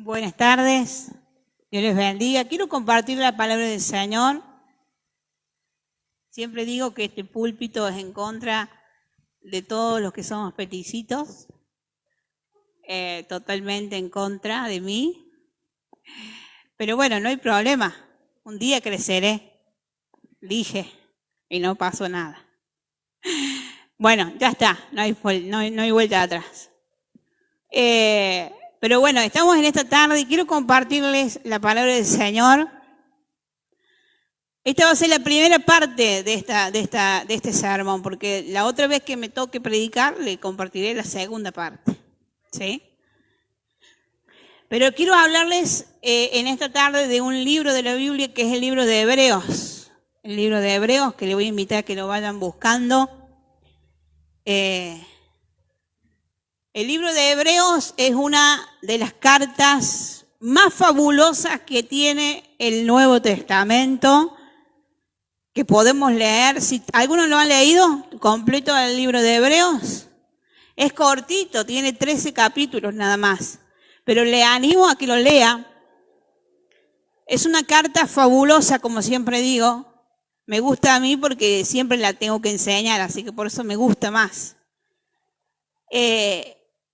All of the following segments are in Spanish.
Buenas tardes, Dios les bendiga. Quiero compartir la palabra del Señor. Siempre digo que este púlpito es en contra de todos los que somos peticitos, totalmente en contra de mí. Pero bueno, no hay problema, un día creceré, dije, y no pasó nada. Bueno, ya está, no hay vuelta atrás. Pero bueno, estamos en esta tarde y quiero compartirles la palabra del Señor. Esta va a ser la primera parte de este sermón, porque la otra vez que me toque predicar, le compartiré la segunda parte. ¿Sí? Pero quiero hablarles en esta tarde de un libro de la Biblia que es el libro de Hebreos. El libro de Hebreos, que le voy a invitar a que lo vayan buscando. El libro de Hebreos es una de las cartas más fabulosas que tiene el Nuevo Testamento, que podemos leer. Si algunos lo han leído completo el libro de Hebreos, es cortito, tiene 13 capítulos nada más, pero le animo a que lo lea. Es una carta fabulosa, como siempre digo. Me gusta a mí porque siempre la tengo que enseñar, así que por eso me gusta más.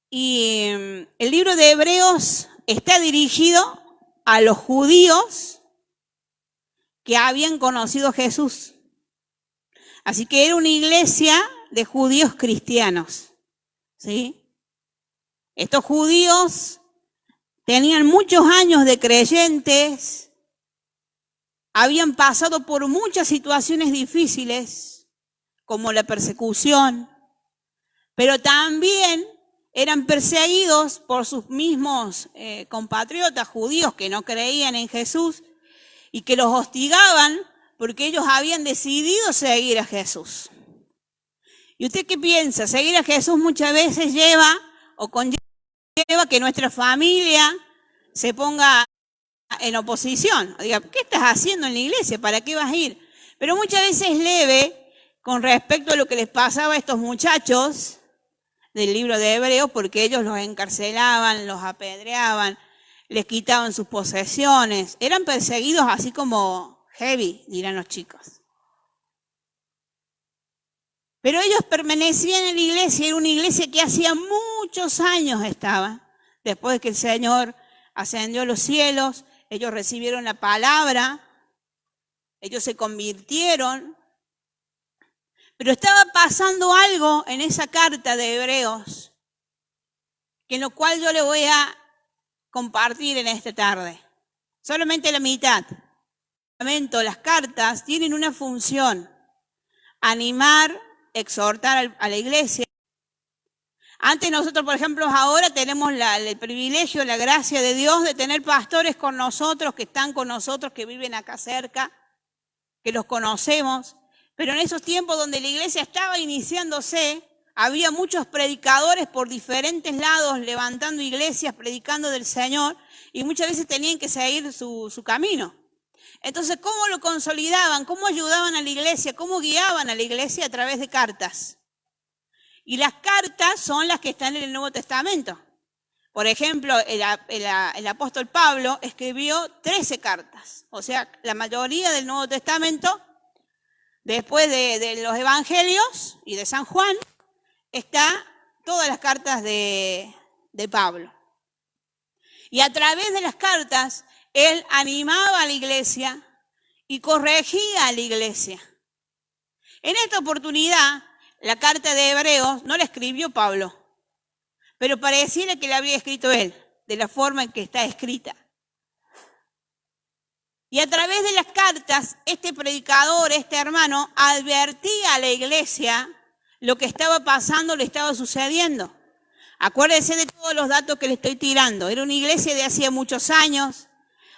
Y el libro de Hebreos está dirigido a los judíos que habían conocido a Jesús. Así que era una iglesia de judíos cristianos, ¿sí? Estos judíos tenían muchos años de creyentes, habían pasado por muchas situaciones difíciles, como la persecución, pero también eran perseguidos por sus mismos compatriotas judíos que no creían en Jesús y que los hostigaban porque ellos habían decidido seguir a Jesús. ¿Y usted qué piensa? Seguir a Jesús muchas veces conlleva que nuestra familia se ponga en oposición. Diga, ¿qué estás haciendo en la iglesia? ¿Para qué vas a ir? Pero muchas veces es leve con respecto a lo que les pasaba a estos muchachos del libro de Hebreos, porque ellos los encarcelaban, los apedreaban, les quitaban sus posesiones. Eran perseguidos así como heavy, dirán los chicos. Pero ellos permanecían en la iglesia, era una iglesia que hacía muchos años estaba. Después de que el Señor ascendió a los cielos, ellos recibieron la palabra, ellos se convirtieron. Pero estaba pasando algo en esa carta de Hebreos, en lo cual yo le voy a compartir en esta tarde. Solamente la mitad. Las cartas tienen una función: animar, exhortar a la iglesia. Antes nosotros, por ejemplo, ahora tenemos el privilegio, la gracia de Dios de tener pastores con nosotros, que están con nosotros, que viven acá cerca, que los conocemos. Pero en esos tiempos donde la iglesia estaba iniciándose, había muchos predicadores por diferentes lados levantando iglesias, predicando del Señor, y muchas veces tenían que seguir su camino. Entonces, ¿cómo lo consolidaban? ¿Cómo ayudaban a la iglesia? ¿Cómo guiaban a la iglesia? A través de cartas. Y las cartas son las que están en el Nuevo Testamento. Por ejemplo, el apóstol Pablo escribió 13 cartas. O sea, la mayoría del Nuevo Testamento, después de los evangelios y de San Juan, está todas las cartas de Pablo. Y a través de las cartas, él animaba a la iglesia y corregía a la iglesia. En esta oportunidad, la carta de Hebreos no la escribió Pablo, pero pareciera que la había escrito él, de la forma en que está escrita. Y a través de las cartas, este predicador, este hermano, advertía a la iglesia lo que estaba pasando, le estaba sucediendo. Acuérdense de todos los datos que le estoy tirando. Era una iglesia de hacía muchos años,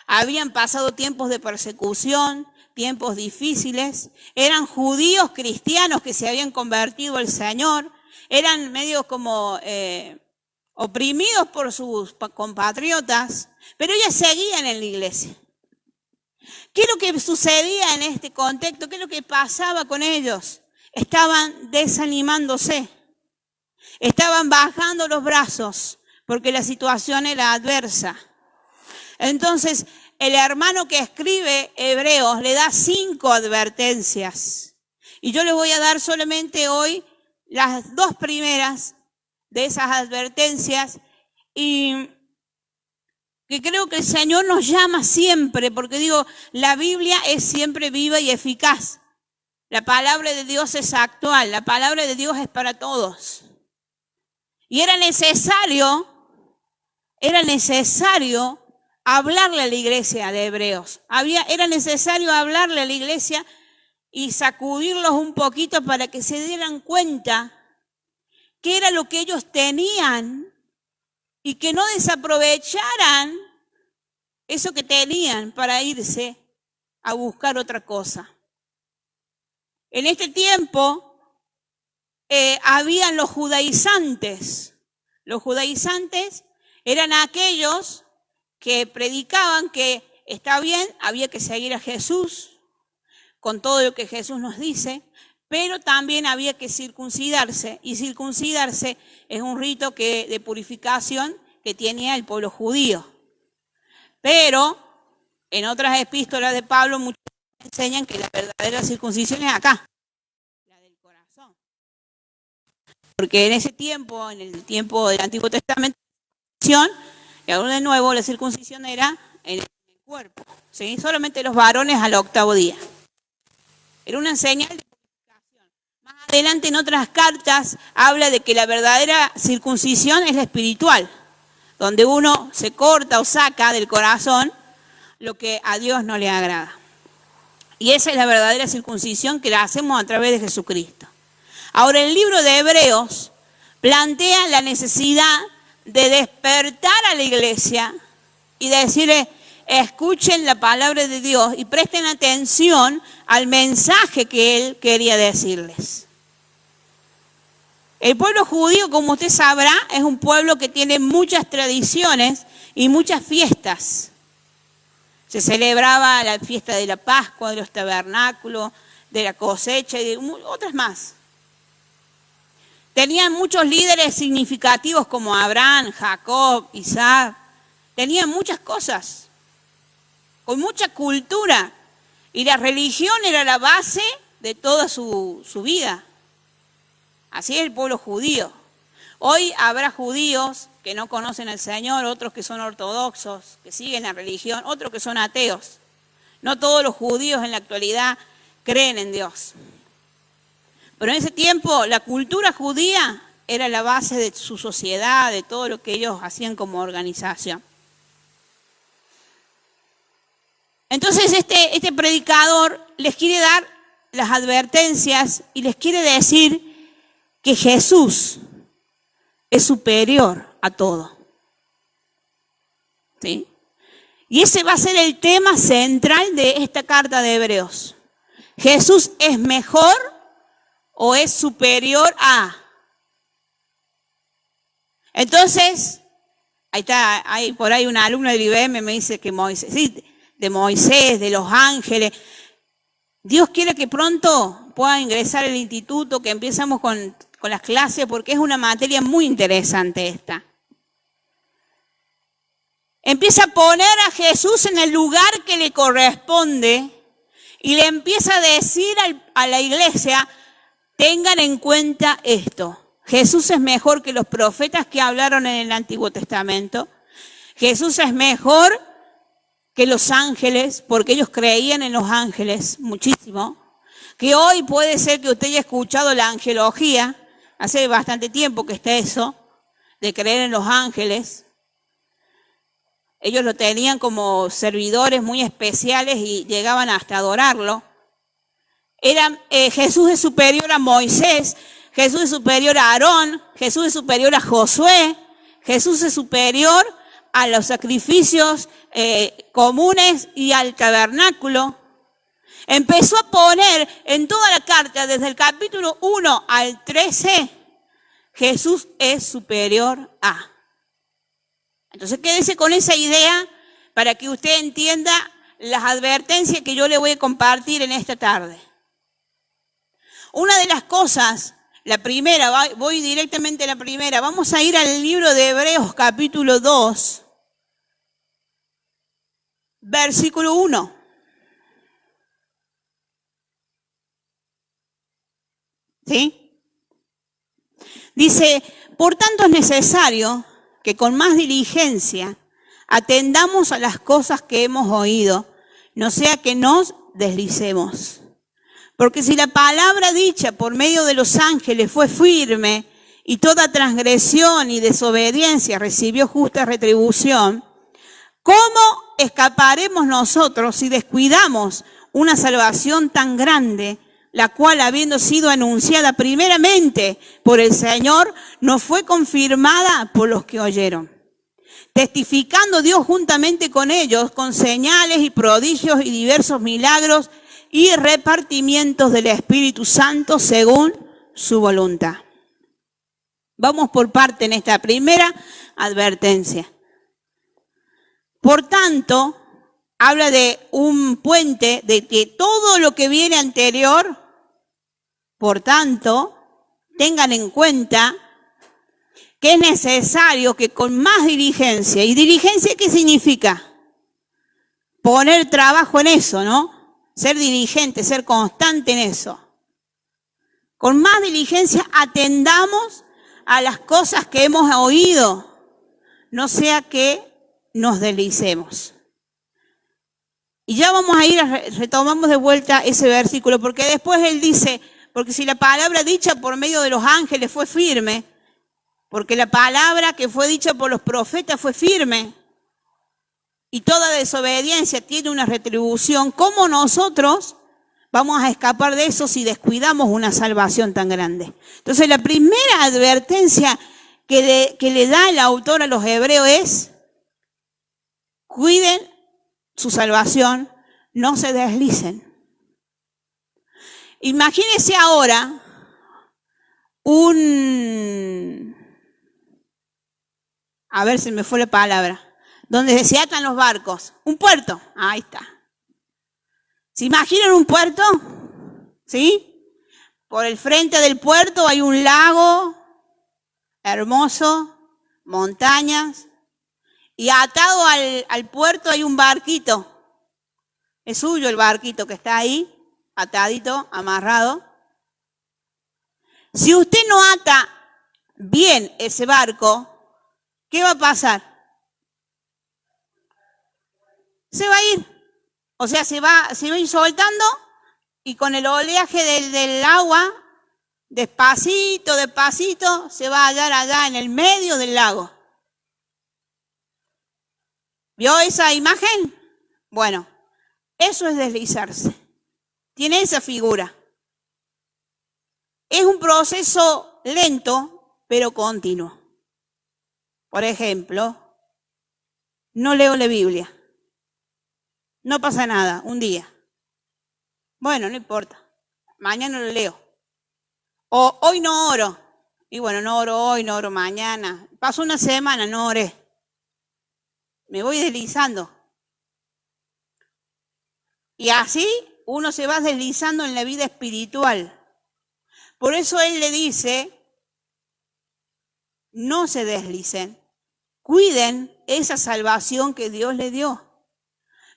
habían pasado tiempos de persecución, tiempos difíciles, eran judíos cristianos que se habían convertido al Señor, eran medio como oprimidos por sus compatriotas, pero ellos seguían en la iglesia. ¿Qué es lo que sucedía en este contexto? ¿Qué es lo que pasaba con ellos? Estaban desanimándose, estaban bajando los brazos porque la situación era adversa. Entonces, el hermano que escribe Hebreos le da 5 advertencias. Y yo les voy a dar solamente hoy las 2 primeras de esas advertencias. Y que creo que el Señor nos llama siempre, porque digo, la Biblia es siempre viva y eficaz. La palabra de Dios es actual, la palabra de Dios es para todos. Y era necesario hablarle a la iglesia de Hebreos. Era necesario hablarle a la iglesia y sacudirlos un poquito para que se dieran cuenta qué era lo que ellos tenían y que no desaprovecharan eso que tenían para irse a buscar otra cosa. En este tiempo habían los judaizantes. Los judaizantes eran aquellos que predicaban que está bien, había que seguir a Jesús con todo lo que Jesús nos dice, pero también había que circuncidarse, y circuncidarse es un rito de purificación que tenía el pueblo judío. Pero en otras epístolas de Pablo muchos enseñan que la verdadera circuncisión es acá, la del corazón. Porque en ese tiempo, en el tiempo del Antiguo Testamento, y ahora de nuevo la circuncisión era en el cuerpo, ¿sí? Solamente los varones al 8º día. Era una señal de purificación. Más adelante en otras cartas habla de que la verdadera circuncisión es la espiritual, donde uno se corta o saca del corazón lo que a Dios no le agrada. Y esa es la verdadera circuncisión que la hacemos a través de Jesucristo. Ahora, el libro de Hebreos plantea la necesidad de despertar a la iglesia y decirle, escuchen la palabra de Dios y presten atención al mensaje que Él quería decirles. El pueblo judío, como usted sabrá, es un pueblo que tiene muchas tradiciones y muchas fiestas. Se celebraba la fiesta de la Pascua, de los tabernáculos, de la cosecha y de otras más. Tenían muchos líderes significativos como Abraham, Jacob, Isaac. Tenían muchas cosas, con mucha cultura. Y la religión era la base de toda su vida. Así es el pueblo judío. Hoy habrá judíos que no conocen al Señor, otros que son ortodoxos, que siguen la religión, otros que son ateos. No todos los judíos en la actualidad creen en Dios. Pero en ese tiempo la cultura judía era la base de su sociedad, de todo lo que ellos hacían como organización. Entonces este predicador les quiere dar las advertencias y les quiere decir que Jesús es superior a todo. ¿Sí? Y ese va a ser el tema central de esta carta de Hebreos. ¿Jesús es mejor o es superior a? Entonces, hay por ahí una alumna del IBM me dice que Moisés, sí, de Moisés, de los ángeles. Dios quiere que pronto pueda ingresar al instituto, que empezamos con las clases, porque es una materia muy interesante esta. Empieza a poner a Jesús en el lugar que le corresponde y le empieza a decir a la iglesia, tengan en cuenta esto. Jesús es mejor que los profetas que hablaron en el Antiguo Testamento. Jesús es mejor que los ángeles, porque ellos creían en los ángeles muchísimo. Que hoy puede ser que usted haya escuchado la angelología, hace bastante tiempo que está eso, de creer en los ángeles. Ellos lo tenían como servidores muy especiales y llegaban hasta adorarlo. Jesús es superior a Moisés, Jesús es superior a Aarón, Jesús es superior a Josué, Jesús es superior a los sacrificios comunes y al tabernáculo. Empezó a poner en toda la carta, desde el capítulo 1 al 13, Jesús es superior a. Entonces quédese con esa idea para que usted entienda las advertencias que yo le voy a compartir en esta tarde. Una de las cosas, la primera, voy directamente a la primera, vamos a ir al libro de Hebreos capítulo 2. versículo 1. ¿Sí? Dice, por tanto es necesario que con más diligencia atendamos a las cosas que hemos oído, no sea que nos deslicemos. Porque si la palabra dicha por medio de los ángeles fue firme y toda transgresión y desobediencia recibió justa retribución, ¿cómo escaparemos nosotros si descuidamos una salvación tan grande, la cual, habiendo sido anunciada primeramente por el Señor, no fue confirmada por los que oyeron? Testificando Dios juntamente con ellos, con señales y prodigios y diversos milagros y repartimientos del Espíritu Santo según su voluntad. Vamos por parte en esta primera advertencia. Por tanto, habla de un puente, de que todo lo que viene anterior, por tanto, tengan en cuenta que es necesario que con más diligencia, ¿y diligencia qué significa? Poner trabajo en eso, ¿no? Ser diligente, ser constante en eso. Con más diligencia atendamos a las cosas que hemos oído, no sea que nos deslicemos. Y ya vamos a ir, retomamos de vuelta ese versículo, porque después él dice, porque si la palabra dicha por medio de los ángeles fue firme, porque la palabra que fue dicha por los profetas fue firme, y toda desobediencia tiene una retribución, ¿cómo nosotros vamos a escapar de eso si descuidamos una salvación tan grande? Entonces la primera advertencia que le da el autor a los hebreos es, cuiden su salvación, no se deslicen. Imagínense ahora a ver si me fue la palabra, donde se atan los barcos, un puerto, ahí está. ¿Se imaginan un puerto? ¿Sí? Por el frente del puerto hay un lago hermoso, montañas, y atado al puerto hay un barquito. Es suyo el barquito que está ahí, atadito, amarrado. Si usted no ata bien ese barco, ¿qué va a pasar? Se va a ir. O sea, se va a ir soltando y con el oleaje del agua, despacito, despacito, se va a hallar allá en el medio del lago. ¿Vio esa imagen? Bueno, eso es deslizarse. Tiene esa figura. Es un proceso lento, pero continuo. Por ejemplo, no leo la Biblia. No pasa nada, un día. Bueno, no importa. Mañana lo leo. O hoy no oro. Y bueno, no oro hoy, no oro mañana. Pasó una semana, no oré. Me voy deslizando. Y así uno se va deslizando en la vida espiritual. Por eso él le dice, no se deslicen. Cuiden esa salvación que Dios le dio.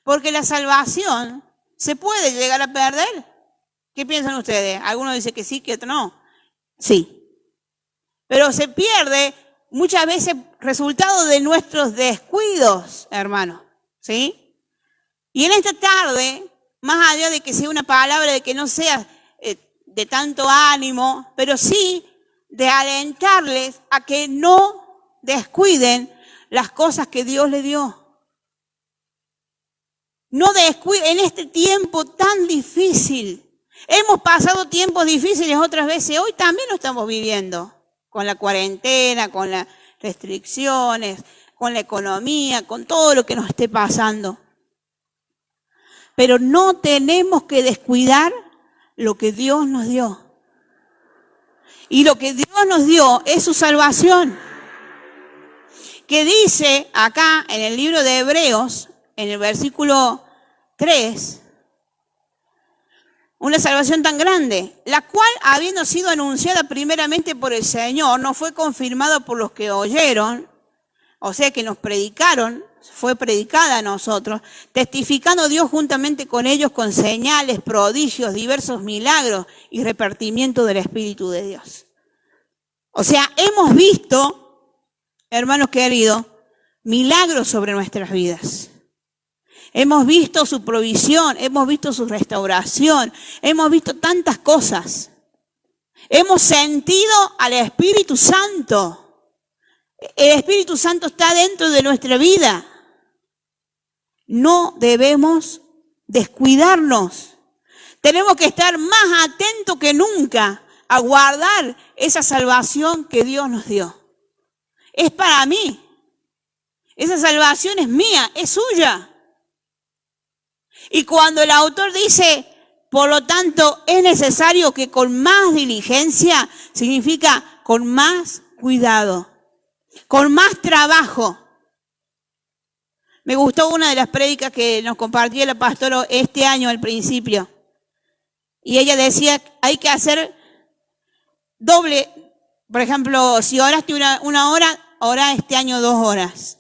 Porque la salvación se puede llegar a perder. ¿Qué piensan ustedes? Algunos dicen que sí, que otros no. Sí. Pero se pierde muchas veces resultado de nuestros descuidos, hermanos. ¿Sí? Y en esta tarde, más allá de que sea una palabra de que no sea de tanto ánimo, pero sí de alentarles a que no descuiden las cosas que Dios les dio. No descuiden en este tiempo tan difícil. Hemos pasado tiempos difíciles otras veces, hoy también lo estamos viviendo, con la cuarentena, con las restricciones, con la economía, con todo lo que nos esté pasando. Pero no tenemos que descuidar lo que Dios nos dio. Y lo que Dios nos dio es su salvación. Que dice acá en el libro de Hebreos, en el versículo 3, una salvación tan grande, la cual, habiendo sido anunciada primeramente por el Señor, no fue confirmada por los que oyeron, o sea que nos predicaron, fue predicada a nosotros, testificando Dios juntamente con ellos con señales, prodigios, diversos milagros y repartimiento del Espíritu de Dios. O sea, hemos visto, hermanos queridos, milagros sobre nuestras vidas. Hemos visto su provisión, hemos visto su restauración, hemos visto tantas cosas. Hemos sentido al Espíritu Santo. El Espíritu Santo está dentro de nuestra vida. No debemos descuidarnos. Tenemos que estar más atentos que nunca a guardar esa salvación que Dios nos dio. Es para mí. Esa salvación es mía, es suya. Y cuando el autor dice, por lo tanto, es necesario que con más diligencia, significa con más cuidado, con más trabajo. Me gustó una de las prédicas que nos compartió la pastora este año al principio. Y ella decía, hay que hacer doble. Por ejemplo, si oraste una hora, orá este año 2 horas.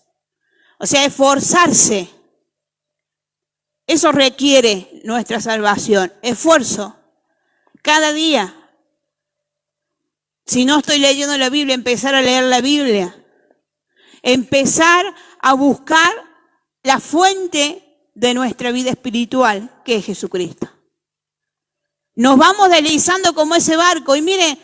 O sea, esforzarse. Eso requiere nuestra salvación. Esfuerzo. Cada día. Si no estoy leyendo la Biblia, empezar a leer la Biblia. Empezar a buscar la fuente de nuestra vida espiritual, que es Jesucristo. Nos vamos deslizando como ese barco. Y mire,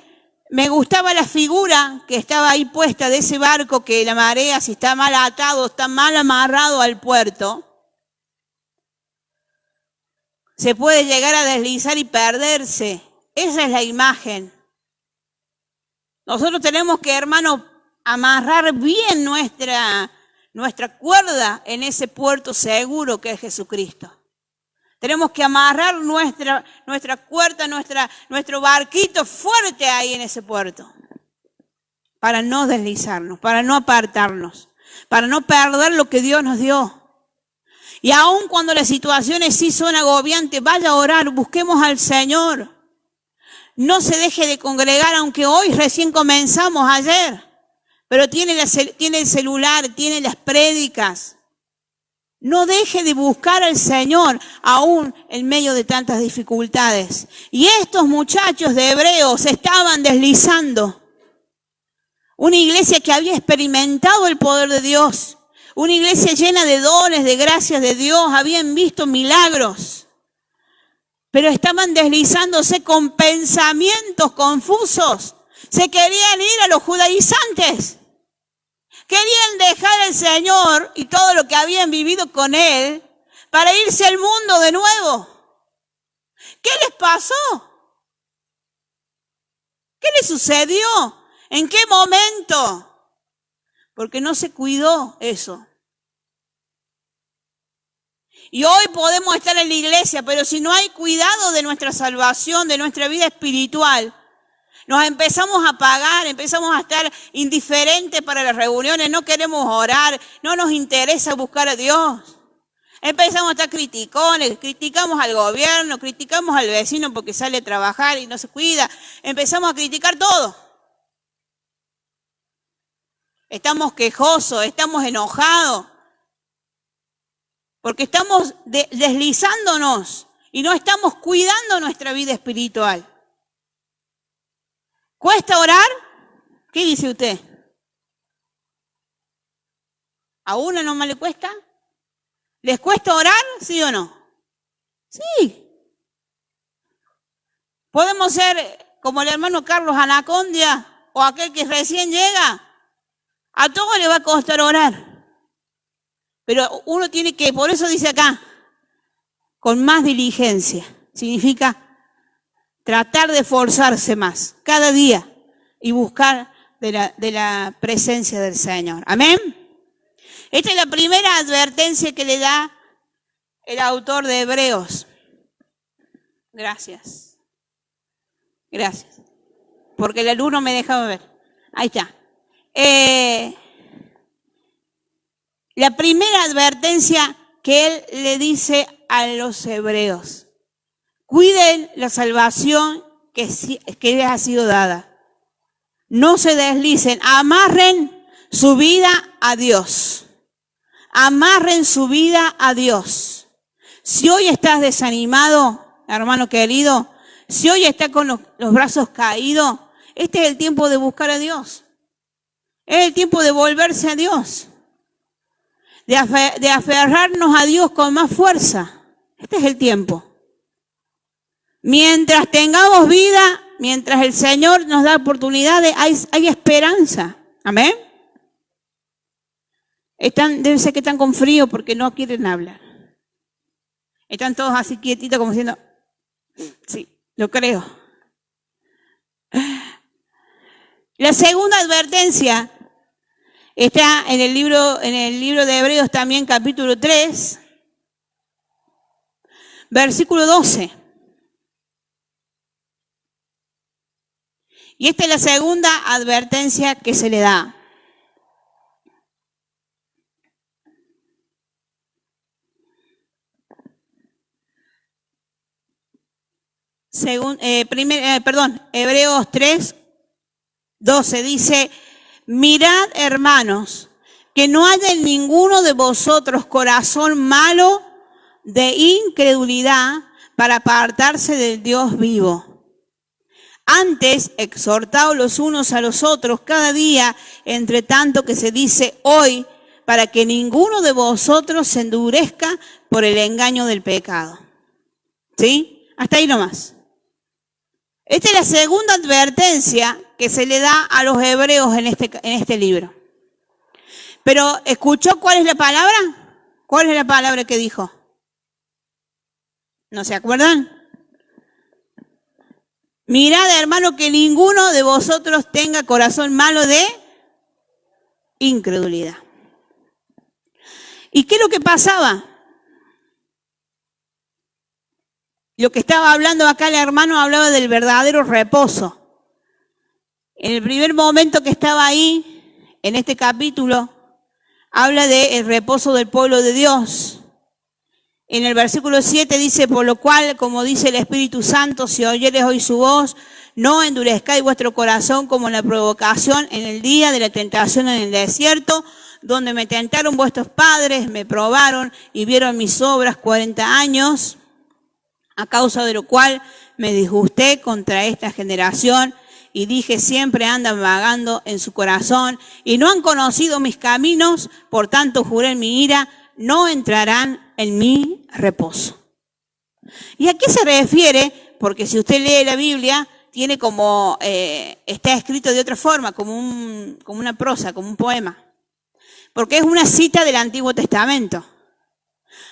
me gustaba la figura que estaba ahí puesta de ese barco que la marea, si está mal atado, está mal amarrado al puerto, se puede llegar a deslizar y perderse. Esa es la imagen. Nosotros tenemos que, hermano, amarrar bien nuestra cuerda en ese puerto seguro que es Jesucristo. Tenemos que amarrar nuestra cuerda, nuestro barquito fuerte ahí en ese puerto. Para no deslizarnos, para no apartarnos, para no perder lo que Dios nos dio. Y aun cuando las situaciones sí son agobiantes, vaya a orar, busquemos al Señor. No se deje de congregar, aunque hoy recién comenzamos ayer. Pero tiene el celular, tiene las prédicas. No deje de buscar al Señor, aún en medio de tantas dificultades. Y estos muchachos de Hebreos estaban deslizando. Una iglesia que había experimentado el poder de Dios. Una iglesia llena de dones, de gracias de Dios. Habían visto milagros. Pero estaban deslizándose con pensamientos confusos. Se querían ir a los judaizantes. Querían dejar al Señor y todo lo que habían vivido con Él para irse al mundo de nuevo. ¿Qué les pasó? ¿Qué les sucedió? ¿En qué momento? Porque no se cuidó eso. Y hoy podemos estar en la iglesia, pero si no hay cuidado de nuestra salvación, de nuestra vida espiritual, nos empezamos a apagar, empezamos a estar indiferentes para las reuniones, no queremos orar, no nos interesa buscar a Dios. Empezamos a estar criticones, criticamos al gobierno, criticamos al vecino porque sale a trabajar y no se cuida. Empezamos a criticar todo. Estamos quejosos, estamos enojados, porque estamos deslizándonos y no estamos cuidando nuestra vida espiritual. ¿Cuesta orar? ¿Qué dice usted? ¿A uno nomás le cuesta? ¿Les cuesta orar? ¿Sí o no? Sí. Podemos ser como el hermano Carlos Anacondia o aquel que recién llega. A todos le va a costar orar. Pero uno tiene que, por eso dice acá, con más diligencia. Significa tratar de esforzarse más cada día y buscar de la presencia del Señor. Amén. Esta es la primera advertencia que le da el autor de Hebreos. Gracias. Gracias. Porque el alumno me dejaba ver. Ahí está. La primera advertencia que él le dice a los hebreos. Cuiden la salvación que les ha sido dada. No se deslicen, amarren su vida a Dios. Amarren su vida a Dios. Si hoy estás desanimado, hermano querido, si hoy estás con los brazos caídos, este es el tiempo de buscar a Dios. Es el tiempo de volverse a Dios. De aferrarnos a Dios con más fuerza. Este es el tiempo. Mientras tengamos vida, mientras el Señor nos da oportunidades, hay esperanza. Amén. Debe ser que están con frío porque no quieren hablar. Están todos así quietitos como diciendo, sí, lo creo. La segunda advertencia está en el libro de Hebreos también, capítulo 3, versículo 12. Y esta es la segunda advertencia que se le da. Hebreos 3, 12 dice, mirad, hermanos, que no haya en ninguno de vosotros corazón malo de incredulidad para apartarse del Dios vivo. Antes, exhortaos los unos a los otros cada día, entre tanto que se dice hoy, para que ninguno de vosotros se endurezca por el engaño del pecado. ¿Sí? Hasta ahí nomás. Esta es la segunda advertencia que se le da a los hebreos en este libro. Pero, ¿escuchó cuál es la palabra? ¿Cuál es la palabra que dijo? ¿No se acuerdan? Mirad, hermano, que ninguno de vosotros tenga corazón malo de incredulidad. ¿Y qué es lo que pasaba? Lo que estaba hablando acá el hermano hablaba del verdadero reposo. En el primer momento que estaba ahí, en este capítulo, habla del reposo del pueblo de Dios. En el versículo 7 dice, por lo cual, como dice el Espíritu Santo, si oyeres hoy su voz, no endurezcáis vuestro corazón como en la provocación en el día de la tentación en el desierto, donde me tentaron vuestros padres, me probaron y vieron mis obras 40 años, a causa de lo cual me disgusté contra esta generación y dije, siempre andan vagando en su corazón y no han conocido mis caminos, por tanto juré en mi ira, no entrarán en mi reposo. ¿Y a qué se refiere? Porque si usted lee la Biblia, tiene como, está escrito de otra forma, como una prosa, como un poema. Porque es una cita del Antiguo Testamento.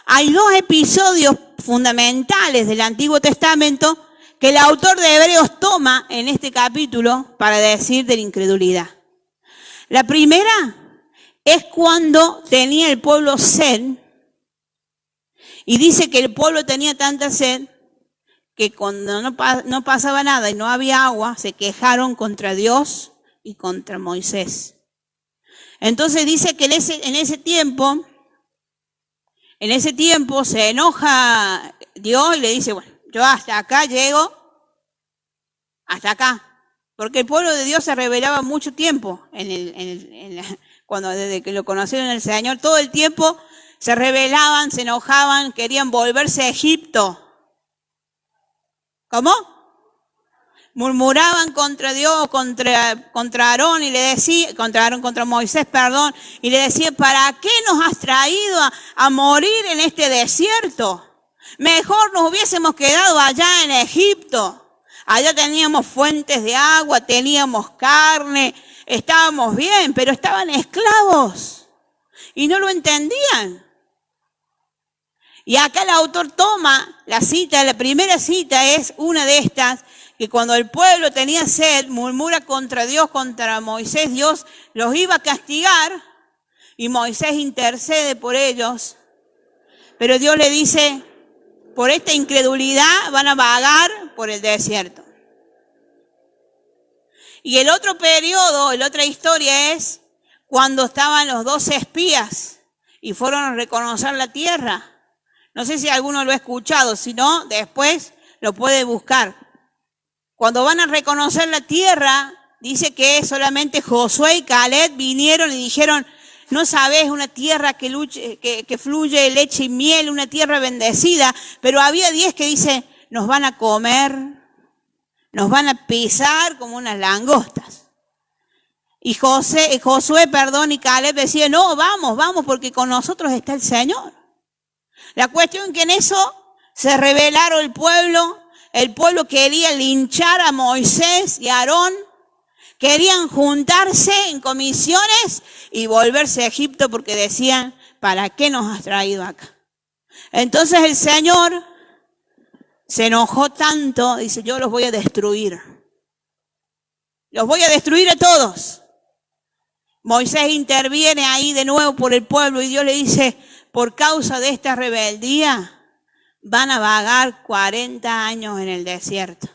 Hay dos episodios fundamentales del Antiguo Testamento que el autor de Hebreos toma en este capítulo para decir de la incredulidad. La primera es cuando tenía el pueblo sed, y dice que el pueblo tenía tanta sed que cuando no pasaba nada y no había agua, se quejaron contra Dios y contra Moisés. Entonces dice que en ese tiempo se enoja Dios y le dice, bueno, yo hasta acá llego, hasta acá. Porque el pueblo de Dios se rebelaba mucho tiempo, cuando desde que lo conocieron el Señor, todo el tiempo se rebelaban, se enojaban, querían volverse a Egipto. ¿Cómo? Murmuraban contra Dios, contra Aarón y le decía, contra Moisés, perdón, y le decía, ¿para qué nos has traído a morir en este desierto? Mejor nos hubiésemos quedado allá en Egipto. Allá teníamos fuentes de agua, teníamos carne, estábamos bien, pero estaban esclavos y no lo entendían. Y acá el autor toma la cita, la primera cita es una de estas, que cuando el pueblo tenía sed, murmura contra Dios, contra Moisés, Dios los iba a castigar y Moisés intercede por ellos. Pero Dios le dice, por esta incredulidad van a vagar por el desierto. Y el otro periodo, la otra historia es cuando estaban los 12 espías y fueron a reconocer la tierra. No sé si alguno lo ha escuchado, si no, después lo puede buscar. Cuando van a reconocer la tierra, dice que solamente Josué y Caleb vinieron y dijeron, no sabés, una tierra que fluye leche y miel, una tierra bendecida, pero había 10 que dicen, nos van a comer, nos van a pisar como unas langostas. Y Josué, y Caleb decían, no, vamos, porque con nosotros está el Señor. La cuestión es que en eso se rebelaron el pueblo quería linchar a Moisés y a Aarón, querían juntarse en comisiones y volverse a Egipto porque decían, ¿para qué nos has traído acá? Entonces el Señor se enojó tanto, dice, yo los voy a destruir. Los voy a destruir a todos. Moisés interviene ahí de nuevo por el pueblo y Dios le dice, por causa de esta rebeldía van a vagar 40 años en el desierto.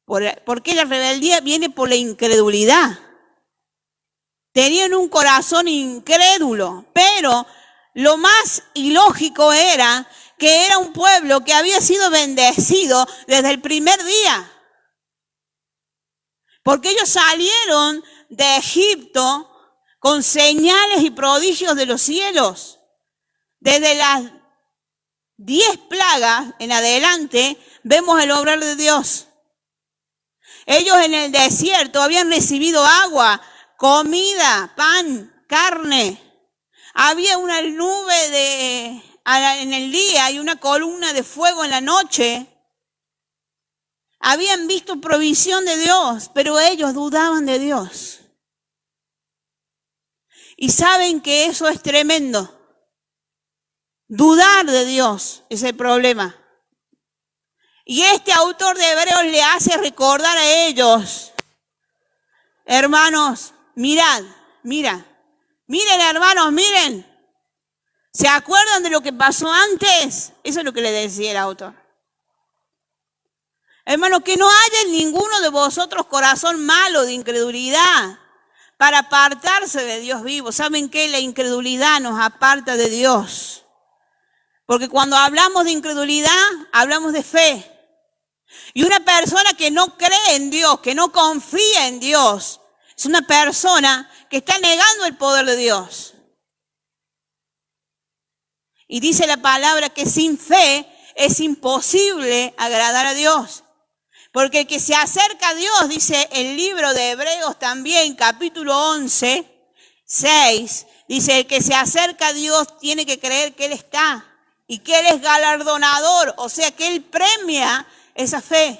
Porque la rebeldía viene por la incredulidad. Tenían un corazón incrédulo, pero lo más ilógico era que era un pueblo que había sido bendecido desde el primer día. Porque ellos salieron de Egipto con señales y prodigios de los cielos. Desde las 10 plagas en adelante vemos el obrar de Dios. Ellos en el desierto habían recibido agua, comida, pan, carne. Había una nube en el día y una columna de fuego en la noche. Habían visto provisión de Dios, pero ellos dudaban de Dios. Y saben que eso es tremendo. Dudar de Dios es el problema. Y este autor de Hebreos le hace recordar a ellos, hermanos, miren hermanos, miren. ¿Se acuerdan de lo que pasó antes? Eso es lo que le decía el autor. Hermanos, que no haya en ninguno de vosotros corazón malo de incredulidad para apartarse de Dios vivo. ¿Saben qué? La incredulidad nos aparta de Dios. Porque cuando hablamos de incredulidad, hablamos de fe. Y una persona que no cree en Dios, que no confía en Dios, es una persona que está negando el poder de Dios. Y dice la palabra que sin fe es imposible agradar a Dios. Porque el que se acerca a Dios, dice el libro de Hebreos también, capítulo 11, 6, dice, el que se acerca a Dios tiene que creer que Él está y que Él es galardonador, o sea que Él premia esa fe.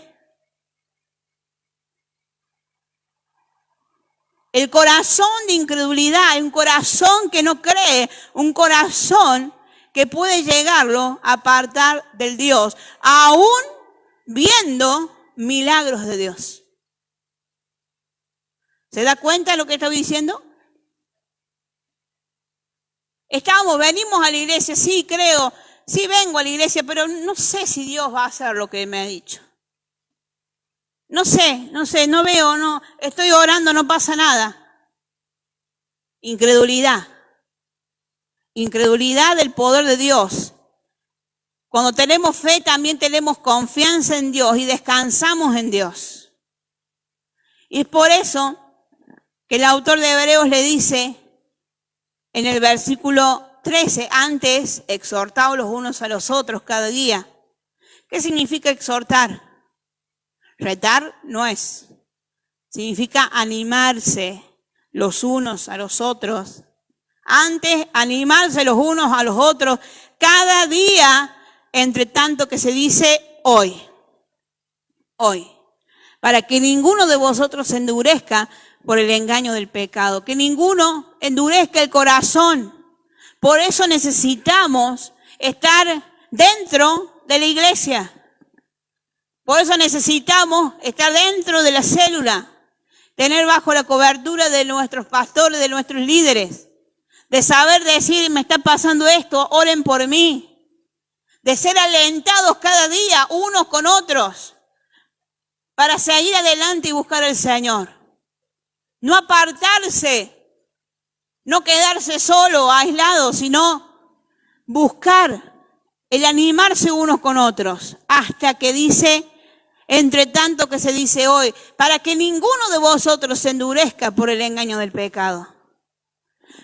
El corazón de incredulidad, un corazón que no cree, un corazón que puede llegarlo a apartar del Dios, aún viendo milagros de Dios. ¿Se da cuenta de lo que estoy diciendo? Venimos a la iglesia, sí creo, sí vengo a la iglesia, pero no sé si Dios va a hacer lo que me ha dicho. No sé, no veo, no, estoy orando, no pasa nada. Incredulidad del poder de Dios. Cuando tenemos fe también tenemos confianza en Dios y descansamos en Dios. Y es por eso que el autor de Hebreos le dice en el versículo 13, antes exhortaos los unos a los otros cada día. ¿Qué significa exhortar? Retar no es. Significa animarse los unos a los otros. Antes, animarse los unos a los otros cada día, entre tanto que se dice hoy. Hoy. Para que ninguno de vosotros se endurezca por el engaño del pecado. Que ninguno endurezca el corazón. Por eso necesitamos estar dentro de la iglesia. Por eso necesitamos estar dentro de la célula. Tener bajo la cobertura de nuestros pastores, de nuestros líderes. De saber decir, me está pasando esto, oren por mí. De ser alentados cada día unos con otros. Para seguir adelante y buscar al Señor. No apartarse. No quedarse solo, aislado, sino buscar el animarse unos con otros. Hasta que dice, entre tanto que se dice hoy, para que ninguno de vosotros se endurezca por el engaño del pecado.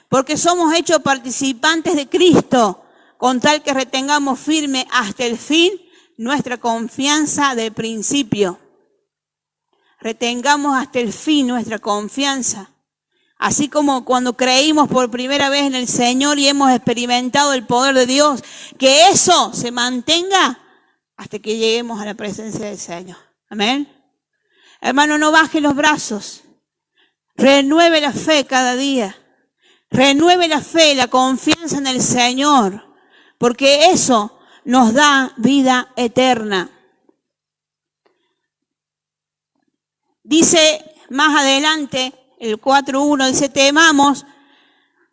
porque somos hechos participantes de Cristo, con tal que retengamos firme hasta el fin nuestra confianza del principio. Retengamos hasta el fin nuestra confianza. Así como cuando creímos por primera vez en el Señor y hemos experimentado el poder de Dios, que eso se mantenga hasta que lleguemos a la presencia del Señor. Amén. Hermano, no baje los brazos. Renueve la fe cada día. Renueve la fe, la confianza en el Señor, porque eso nos da vida eterna. Dice más adelante, el 4.1, dice, temamos,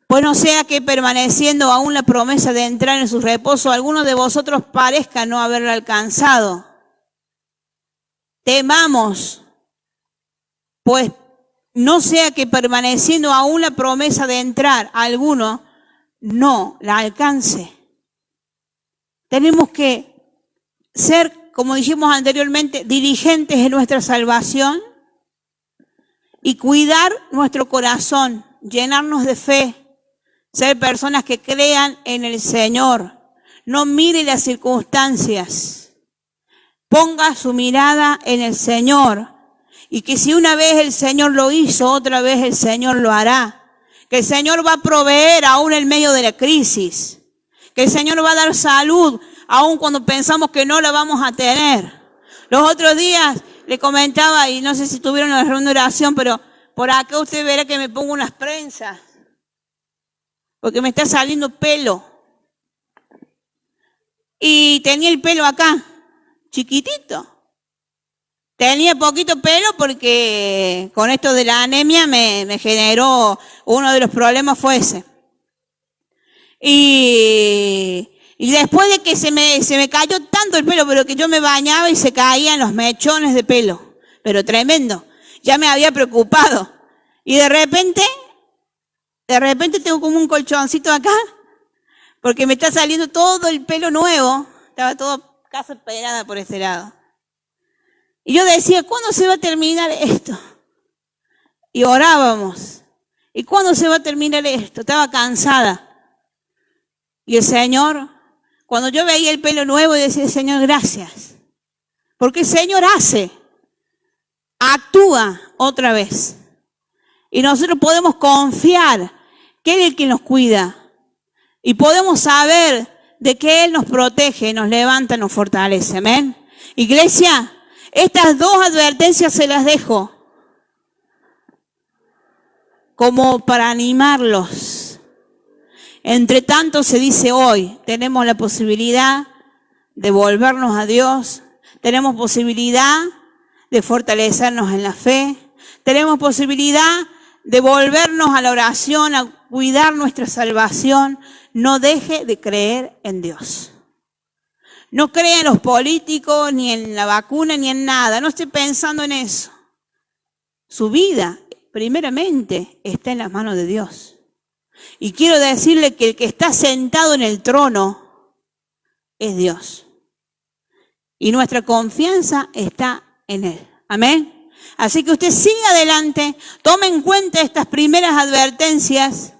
pues no sea que permaneciendo aún la promesa de entrar en su reposo, alguno de vosotros parezca no haberla alcanzado. Temamos, pues no sea que permaneciendo aún la promesa de entrar, alguno no la alcance. Tenemos que ser, como dijimos anteriormente, diligentes en nuestra salvación y cuidar nuestro corazón, llenarnos de fe, ser personas que crean en el Señor. No mire las circunstancias, ponga su mirada en el Señor. Y que si una vez el Señor lo hizo, otra vez el Señor lo hará. Que el Señor va a proveer aún en medio de la crisis. Que el Señor va a dar salud aún cuando pensamos que no la vamos a tener. Los otros días le comentaba, y no sé si tuvieron la reunión de oración, pero por acá usted verá que me pongo unas prensas. Porque me está saliendo pelo. Y tenía el pelo acá, chiquitito. Tenía poquito pelo porque con esto de la anemia me generó, uno de los problemas fue ese. Y después de que se me cayó tanto el pelo, pero que yo me bañaba y se caían los mechones de pelo, pero tremendo. Ya me había preocupado. Y de repente tengo como un colchoncito acá, porque me está saliendo todo el pelo nuevo. Estaba todo casi pegada por este lado. Y yo decía, ¿cuándo se va a terminar esto? Y orábamos. ¿Y cuándo se va a terminar esto? Estaba cansada. Y el Señor, cuando yo veía el pelo nuevo, decía, Señor, gracias. Porque el Señor actúa otra vez. Y nosotros podemos confiar que Él es el que nos cuida. Y podemos saber de que Él nos protege, nos levanta, nos fortalece. Amén. Iglesia, estas dos advertencias se las dejo como para animarlos. Entre tanto se dice hoy, tenemos la posibilidad de volvernos a Dios, tenemos posibilidad de fortalecernos en la fe, tenemos posibilidad de volvernos a la oración, a cuidar nuestra salvación. No deje de creer en Dios. No crea en los políticos, ni en la vacuna, ni en nada. No esté pensando en eso. Su vida, primeramente, está en las manos de Dios. Y quiero decirle que el que está sentado en el trono es Dios. Y nuestra confianza está en Él. Amén. Así que usted siga adelante, tome en cuenta estas primeras advertencias.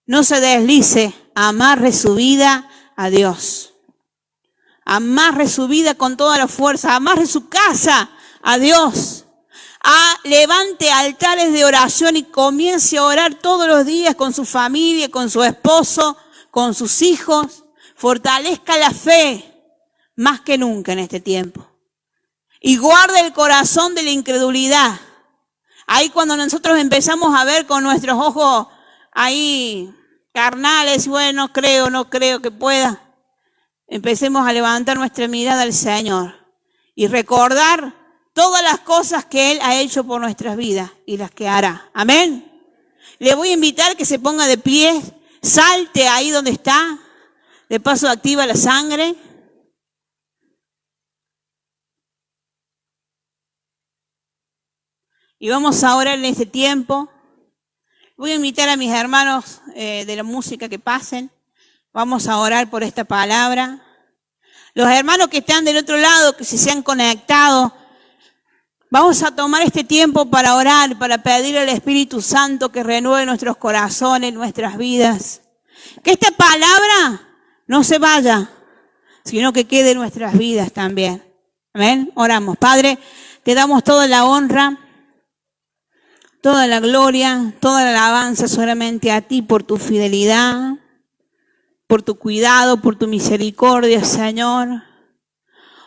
No se deslice, amarre su vida a Dios. Amarre su vida con toda la fuerza, amarre su casa a Dios. Levante altares de oración y comience a orar todos los días con su familia, con su esposo, con sus hijos. Fortalezca la fe más que nunca en este tiempo. Y guarde el corazón de la incredulidad. Ahí cuando nosotros empezamos a ver con nuestros ojos ahí carnales, bueno, no creo que pueda. Empecemos a levantar nuestra mirada al Señor y recordar todas las cosas que Él ha hecho por nuestras vidas y las que hará. Amén. Le voy a invitar que se ponga de pie, salte ahí donde está, de paso activa la sangre. Y vamos a orar en este tiempo. Voy a invitar a mis hermanos de la música que pasen. Vamos a orar por esta palabra. Los hermanos que están del otro lado, que si se han conectado, Vamos a tomar este tiempo para orar, para pedir al Espíritu Santo que renueve nuestros corazones, nuestras vidas. Que esta palabra no se vaya, sino que quede en nuestras vidas también. Amén. Oramos. Padre, te damos toda la honra, toda la gloria, toda la alabanza solamente a ti por tu fidelidad, por tu cuidado, por tu misericordia, Señor.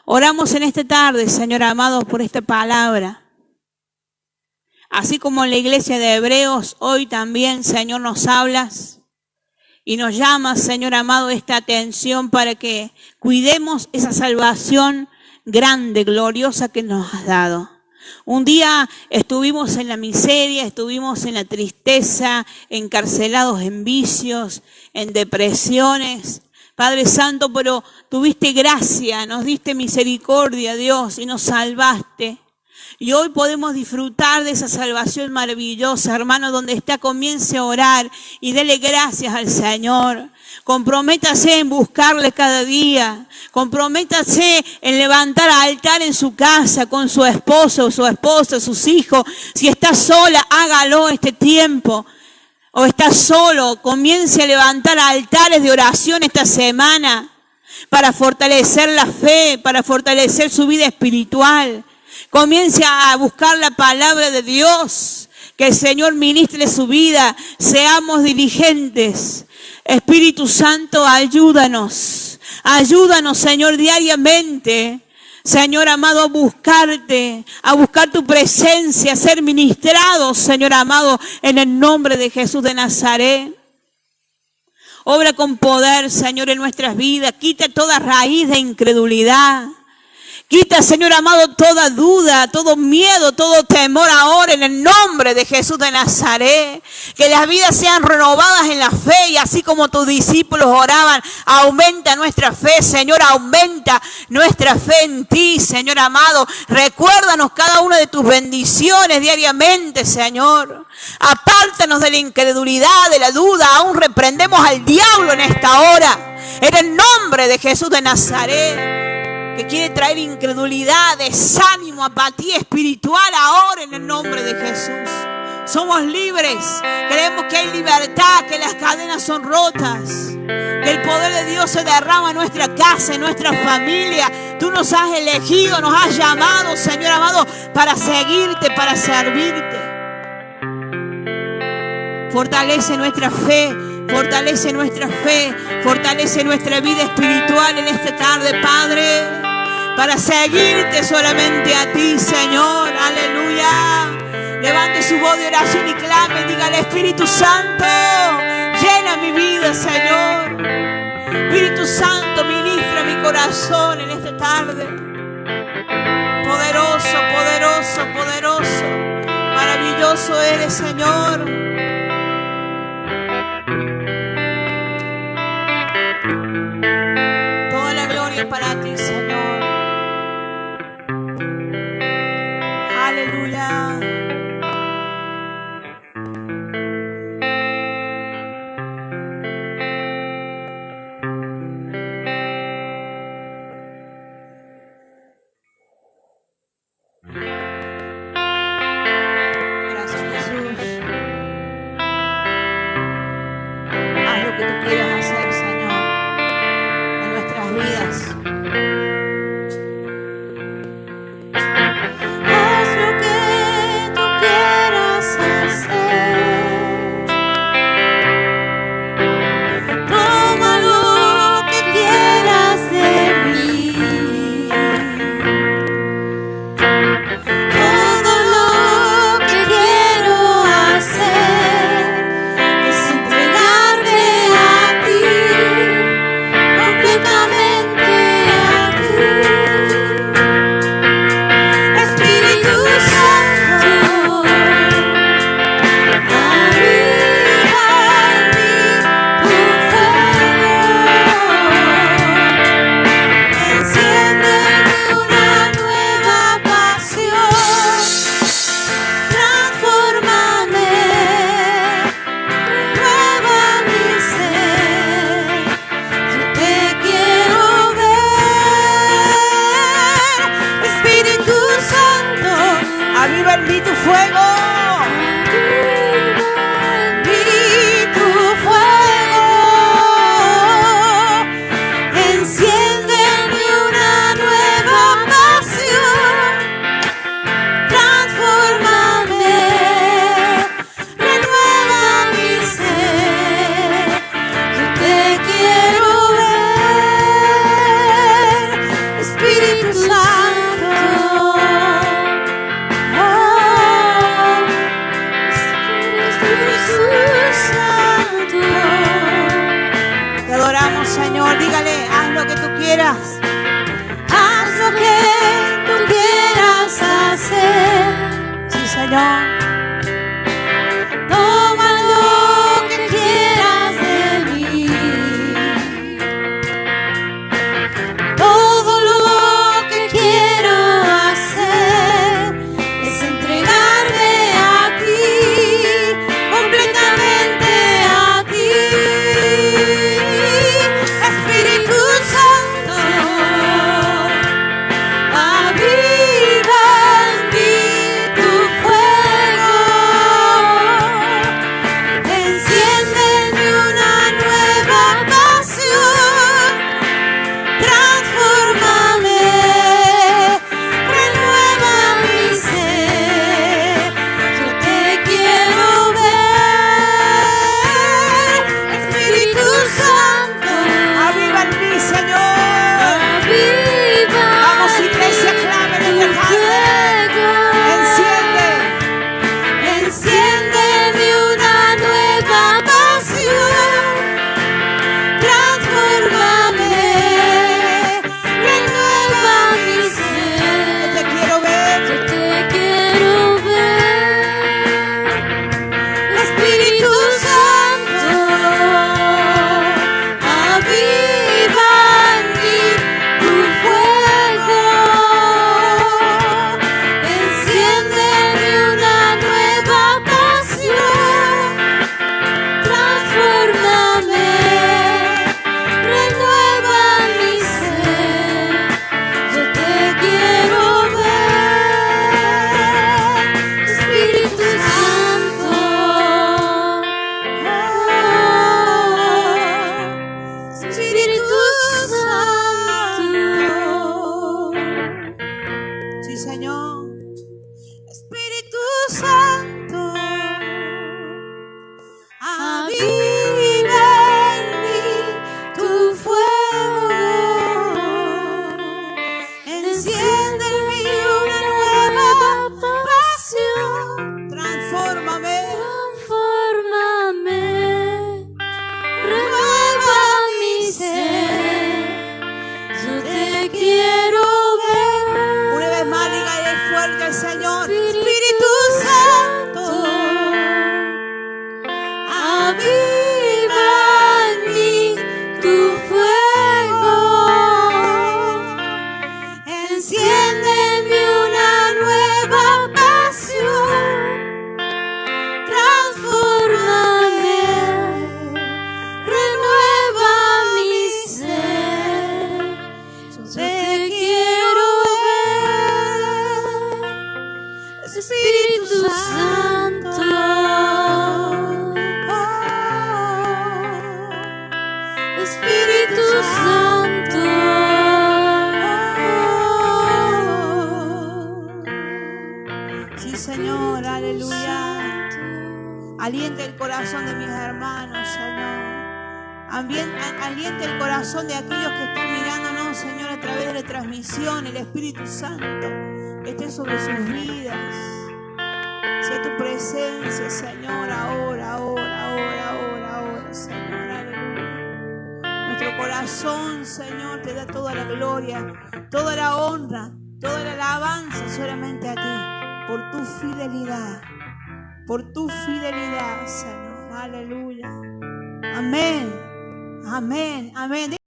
Oramos en esta tarde, Señor amado, por esta palabra. Así como en la iglesia de Hebreos, hoy también, Señor, nos hablas y nos llamas, Señor amado, esta atención para que cuidemos esa salvación grande, gloriosa que nos has dado. Un día estuvimos en la miseria, estuvimos en la tristeza, encarcelados en vicios, en depresiones. Padre Santo, pero tuviste gracia, nos diste misericordia, Dios, y nos salvaste. Y hoy podemos disfrutar de esa salvación maravillosa, hermano, donde está, comience a orar y dele gracias al Señor. Comprométase en buscarle cada día. Comprométase en levantar altar en su casa con su esposo, su esposa, sus hijos. Si está sola, hágalo este tiempo. O está solo, comience a levantar altares de oración esta semana para fortalecer la fe, para fortalecer su vida espiritual. Comience a buscar la palabra de Dios, que el Señor ministre su vida. Seamos diligentes. Espíritu Santo, ayúdanos. Ayúdanos, Señor, diariamente. Señor amado, a buscarte, a buscar tu presencia, a ser ministrados, Señor amado, en el nombre de Jesús de Nazaret. Obra con poder, Señor, en nuestras vidas. Quita toda raíz de incredulidad. Quita, Señor amado, toda duda, todo miedo, todo temor ahora en el nombre de Jesús de Nazaret. Que las vidas sean renovadas en la fe y así como tus discípulos oraban, aumenta nuestra fe, Señor, aumenta nuestra fe en ti, Señor amado. Recuérdanos cada una de tus bendiciones diariamente, Señor. Apártanos de la incredulidad, de la duda, aún reprendemos al diablo en esta hora. En el nombre de Jesús de Nazaret. Que quiere traer incredulidad, desánimo, apatía espiritual ahora en el nombre de Jesús. Somos libres, creemos que hay libertad, que las cadenas son rotas, que el poder de Dios se derrama en nuestra casa, en nuestra familia. Tú nos has elegido, nos has llamado, Señor amado, para seguirte, para servirte. Fortalece nuestra fe. Fortalece nuestra fe, fortalece nuestra vida espiritual en esta tarde, Padre, para seguirte solamente a ti, Señor. Aleluya. Levante su voz de oración y clame, diga al Espíritu Santo, llena mi vida, Señor. Espíritu Santo, ministra mi corazón en esta tarde. Poderoso, poderoso, poderoso. Maravilloso eres, Señor. Para ti, Señor. Aleluya. Gracias, Jesús. Te adoramos, Señor. Dígale, haz lo que tú quieras. Haz lo que tú quieras hacer. Sí, Señor. Toma lo que quieras de mí. Todo lo que quiero hacer es entregarme a ti, completamente a ti. Espíritu Santo, aviva en mí tu fuego. Enciéndeme una nueva pasión. Transfórmame, renueva mi ser. Yo te quiero ver, Espíritu Santo. Aviva en mí, Señor. Aviva Vamos, iglesia, clamen en tu el fuego. Enciende. Enciéndeme una nueva pasión. Transfórmame, renueva mi ser. Te quiero ver. Yo te quiero ver, Espíritu Santo. Aviva en mí tu fuego. Enciéndeme una nueva pasión. Transfórmame, renueva mi ser. Yo te quiero ver, Espíritu Santo. Espíritu Santo. Sí, Señor. Espíritu Santo, aviva en mí tu fuego. Enciende en mí una nueva pasión. Transfórmame. Transfórmame, renueva mi ser. Yo te quiero ver. Una vez más, dígale fuerte al Señor. Espíritu Santo, aviva en mí tu fuego. Enciéndeme una nueva pasión. Transfórmame, renueva mi ser. Yo te quiero ver, Espíritu Santo. Espíritu Santo. Sí, Señor, aleluya. Alienta el corazón de mis hermanos, Señor. Alienta el corazón de aquellos que están mirándonos, Señor, a través de la transmisión. El Espíritu Santo esté sobre sus vidas. Sea tu presencia, Señor, ahora, Señor, aleluya. Nuestro corazón, Señor, te da toda la gloria, toda la honra, toda la alabanza solamente a ti, por tu fidelidad, Señor, aleluya. Amén, amén, amén.